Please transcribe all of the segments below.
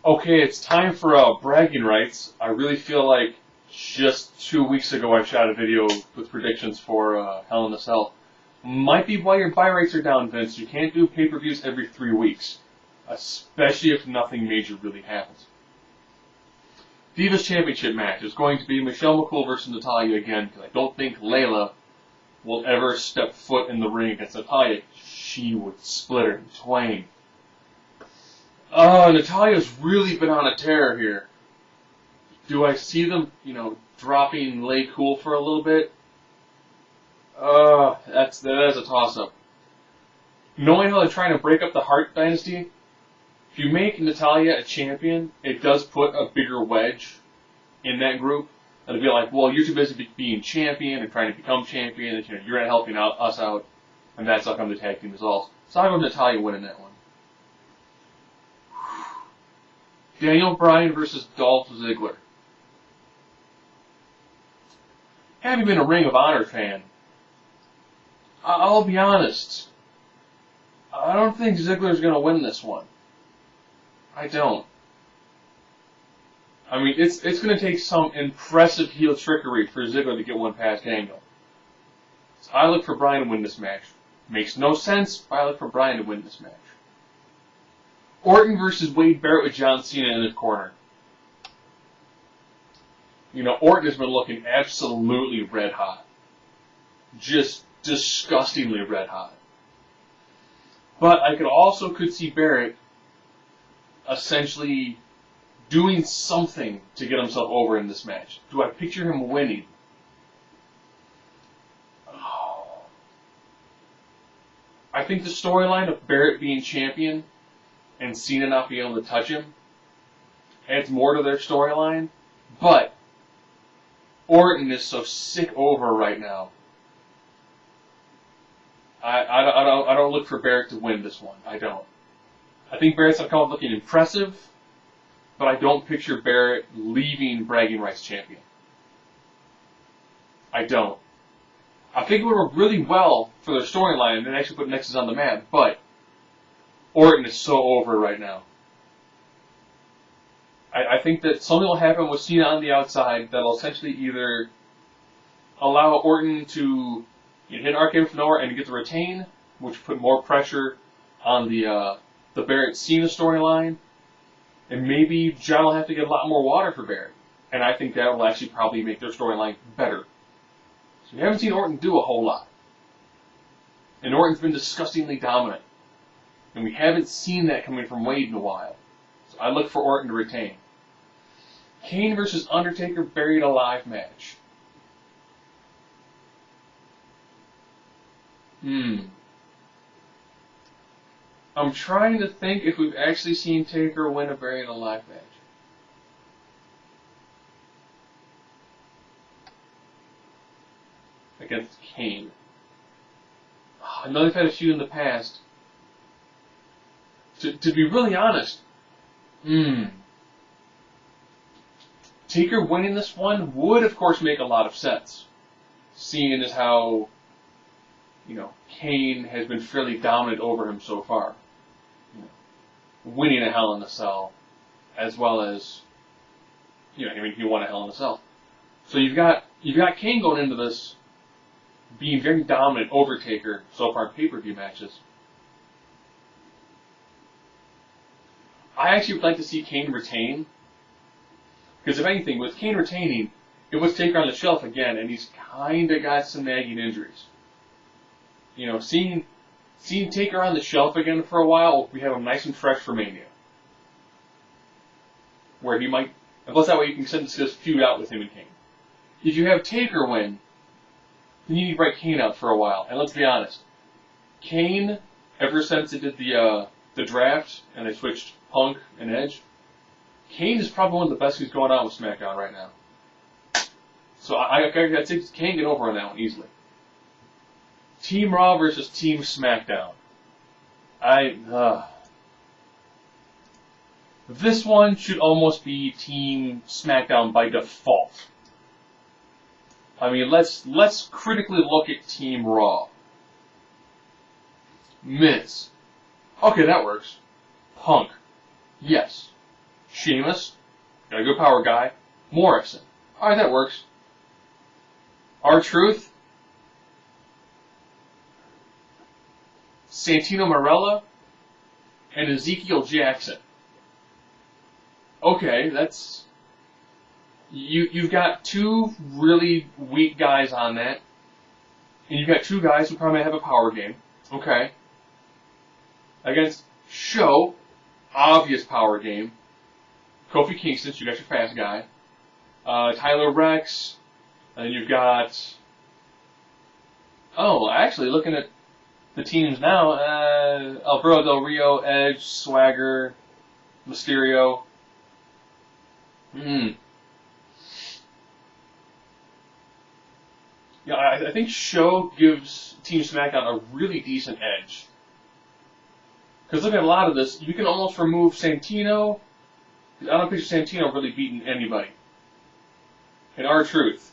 Okay, it's time for bragging rights. I really feel like just 2 weeks ago I shot a video with predictions for Hell in a Cell. Might be why your buy rates are down, Vince. You can't do pay-per-views every 3 weeks, especially if nothing major really happens. Divas Championship match is going to be Michelle McCool versus Natalya again, because I don't think Layla will ever step foot in the ring against Natalya. She would split her in twain. Natalya's really been on a tear here. Do I see them, dropping Lay Cool for a little bit? That is a toss-up. Knowing how they're trying to break up the Hart Dynasty, if you make Natalya a champion, it does put a bigger wedge in that group. It'll be like, well, you're too busy being champion and trying to become champion, and you're not helping us out, and that's how come the tag team results. So I go Natalya winning that one. Daniel Bryan versus Dolph Ziggler. Having been a Ring of Honor fan, I'll be honest. I don't think Ziggler's going to win this one. I don't. I mean, it's going to take some impressive heel trickery for Ziggler to get one past Angle. So I look for Bryan to win this match. Makes no sense, but I look for Bryan to win this match. Orton versus Wade Barrett with John Cena in his corner. Orton has been looking absolutely red hot. Just disgustingly red hot. But I could see Barrett essentially doing something to get himself over in this match. Do I picture him winning? Oh. I think the storyline of Barrett being champion and Cena not being able to touch him adds more to their storyline, but Orton is so sick over right now. I don't look for Barrett to win this one. I don't. I think Barrett's going to come up looking impressive, but I don't picture Barrett leaving Bragging Rights champion. I don't. I think it would work really well for their storyline and actually put Nexus on the map, but Orton is so over right now. I think that something will happen with Cena on the outside that'll essentially either allow Orton to hit an RKO from nowhere and get to retain, which put more pressure on the Barrett-Cena storyline, and maybe John will have to get a lot more water for Barrett, and I think that will actually probably make their storyline better. So we haven't seen Orton do a whole lot, and Orton's been disgustingly dominant. And we haven't seen that coming from Wade in a while. So I look for Orton to retain. Kane versus Undertaker Buried Alive match. I'm trying to think if we've actually seen Taker win a Buried Alive match. Against Kane. I know they've had a few in the past. To be really honest, Taker winning this one would, of course, make a lot of sense, seeing as how, Kane has been fairly dominant over him so far, winning a Hell in a Cell, as well as, he won a Hell in a Cell. So you've got Kane going into this being very dominant over Taker so far in pay-per-view matches. I actually would like to see Kane retain, because if anything, with Kane retaining, it puts Taker on the shelf again, and he's kind of got some nagging injuries. Seeing Taker on the shelf again for a while, we have him nice and fresh for Mania. Where he might, and plus that way you can send this feud out with him and Kane. If you have Taker win, then you need to break Kane out for a while. And let's be honest, Kane, ever since they did the draft and they switched Punk and Edge, Kane is probably one of the best who's going on with SmackDown right now. So I'd say Kane get over on that one easily. Team Raw versus Team SmackDown. This one should almost be Team SmackDown by default. I mean, let's critically look at Team Raw. Miz. Okay, that works. Punk. Yes. Sheamus, got a good power guy. Morrison. Alright, that works. R-Truth. Santino Marella. And Ezekiel Jackson. Okay, that's... You've got two really weak guys on that. And you've got two guys who probably have a power game. Okay. Against Show, obvious power game. Kofi Kingston, you got your fast guy. Tyler Rex, and then you've got... Oh, actually, looking at the teams now, Alberto Del Rio, Edge, Swagger, Mysterio. Yeah, I think Show gives Team SmackDown a really decent edge. Because looking at a lot of this, you can almost remove Santino. I don't picture Santino really beating anybody. And R-Truth.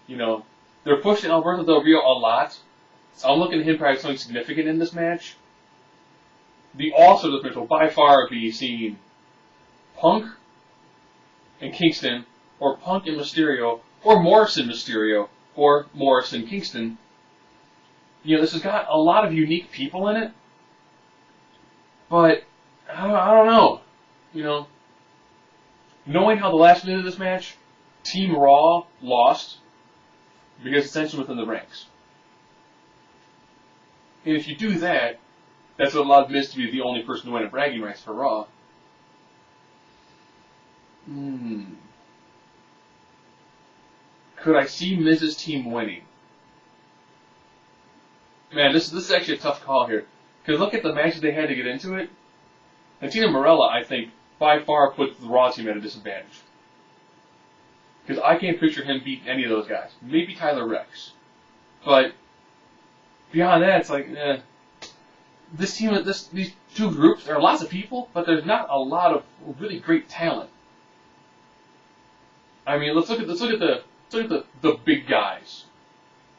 You know, they're pushing Alberto Del Rio a lot. So I'm looking at him probably something significant in this match. The also this match will by far be seeing Punk and Kingston, or Punk and Mysterio, or Morrison Mysterio, or Morrison Kingston. You know, this has got a lot of unique people in it, but I don't know. You know, knowing how the last minute of this match, Team Raw lost because of tension within the ranks. And if you do that, that's what allowed Miz to be the only person to win a bragging rights for Raw. Could I see Miz's team winning? Man, this is actually a tough call here. Because look at the matches they had to get into it. And Tina Marella, I think, by far puts the Raw team at a disadvantage. Because I can't picture him beating any of those guys. Maybe Tyler Rex. But beyond that, it's like, this team, these two groups, there are lots of people, but there's not a lot of really great talent. I mean, let's look at the big guys.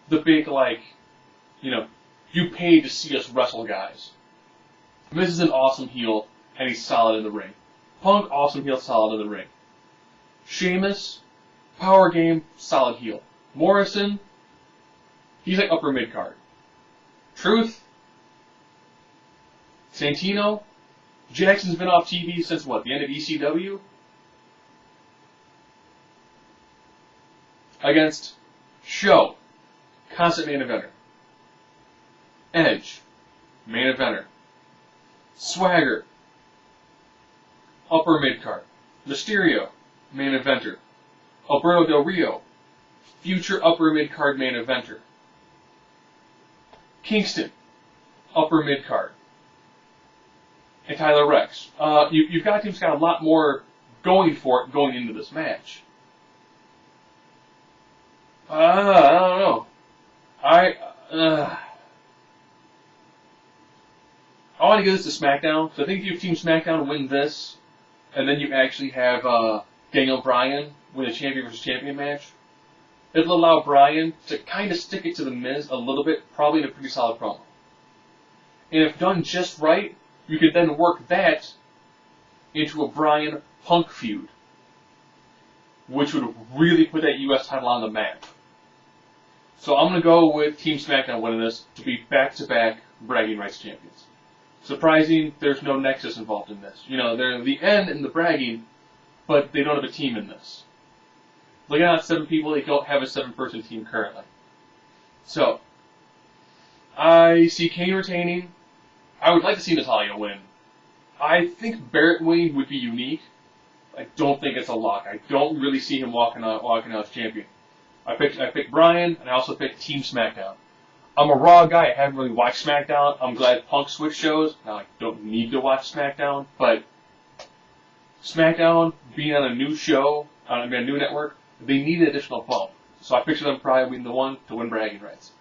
The big, like, you know, you paid to see us wrestle guys. Miz is an awesome heel, and he's solid in the ring. Punk, awesome heel, solid in the ring. Sheamus, power game, solid heel. Morrison, he's like upper mid card. Truth, Santino, Jackson's been off TV since what, the end of ECW? Against Show, constant main eventer. Edge, main eventer. Swagger, upper mid card. Mysterio, main eventer. Alberto Del Rio, future upper mid card main eventer. Kingston, upper mid card. And Tyler Rex. You've got teams got a lot more going for it going into this match. I don't know. I want to give this to SmackDown. So I think if you have Team SmackDown win this, and then you actually have Daniel Bryan win a champion versus champion match, it'll allow Bryan to kind of stick it to the Miz a little bit, probably in a pretty solid promo. And if done just right, you could then work that into a Bryan Punk feud, which would really put that U.S. title on the map. So I'm going to go with Team SmackDown winning this to be back-to-back bragging rights champions. Surprising, there's no Nexus involved in this. You know, they're the end in the bragging, but they don't have a team in this. Looking at 7 people, they don't have a 7-person team currently. So, I see Kane retaining. I would like to see Natalya win. I think Barrett winning would be unique. I don't think it's a lock. I don't really see him walking out as champion. I picked Bryan, and I also picked Team SmackDown. I'm a Raw guy. I haven't really watched SmackDown. I'm glad Punk switched shows. Now I don't need to watch SmackDown, but SmackDown being on a new show, on a new network, they need an additional bump. So I picture them probably being the one to win bragging rights.